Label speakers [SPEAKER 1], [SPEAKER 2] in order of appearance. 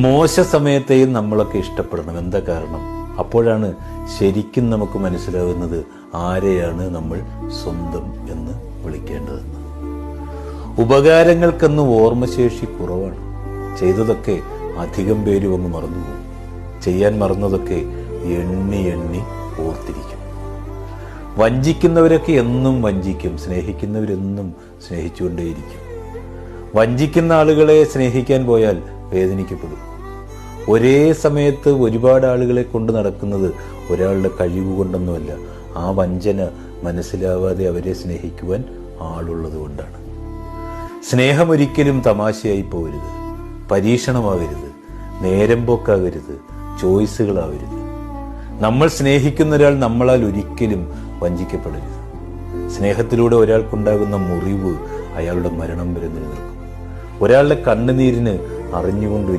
[SPEAKER 1] മോശ സമയത്തെയും നമ്മളൊക്കെ ഇഷ്ടപ്പെടണം. എന്താ കാരണം? അപ്പോഴാണ് ശരിക്കും നമുക്ക് മനസ്സിലാകുന്നത് ആരെയാണ് നമ്മൾ സ്വന്തം എന്ന് വിളിക്കേണ്ടതെന്ന്. ഉപകാരങ്ങൾക്കെന്ന് ഓർമ്മശേഷി കുറവാണ്. ചെയ്തതൊക്കെ അധികം പേരും അങ്ങ് മറന്നുപോകും. ചെയ്യാൻ മറന്നതൊക്കെ എണ്ണി എണ്ണി ഓർത്തിരിക്കും. വഞ്ചിക്കുന്നവരൊക്കെ എന്നും വഞ്ചിക്കും, സ്നേഹിക്കുന്നവരെന്നും സ്നേഹിച്ചുകൊണ്ടേയിരിക്കും. വഞ്ചിക്കുന്ന ആളുകളെ സ്നേഹിക്കാൻ പോയാൽ വേദനിക്കപ്പെടും. ഒരേ സമയത്ത് ഒരുപാട് ആളുകളെ കൊണ്ട് നടക്കുന്നത് ഒരാളുടെ കഴിവ് കൊണ്ടൊന്നുമല്ല, ആ വഞ്ചന മനസ്സിലാവാതെ അവരെ സ്നേഹിക്കുവാൻ ആളുള്ളത് കൊണ്ടാണ്. സ്നേഹം ഒരിക്കലും തമാശയായി പോകരുത്, പരീക്ഷണമാകരുത്, നേരം പോക്കാകരുത്, ചോയ്സുകളാവരുത്. നമ്മൾ സ്നേഹിക്കുന്ന ഒരാൾ നമ്മളാൽ ഒരിക്കലും വഞ്ചിക്കപ്പെടരുത്. സ്നേഹത്തിലൂടെ ഒരാൾക്കുണ്ടാകുന്ന മുറിവ് അയാളുടെ മരണം വരെ നിലനിൽക്കും. ഒരാളുടെ കണ്ണുനീരിന് അറിഞ്ഞുകൊണ്ട്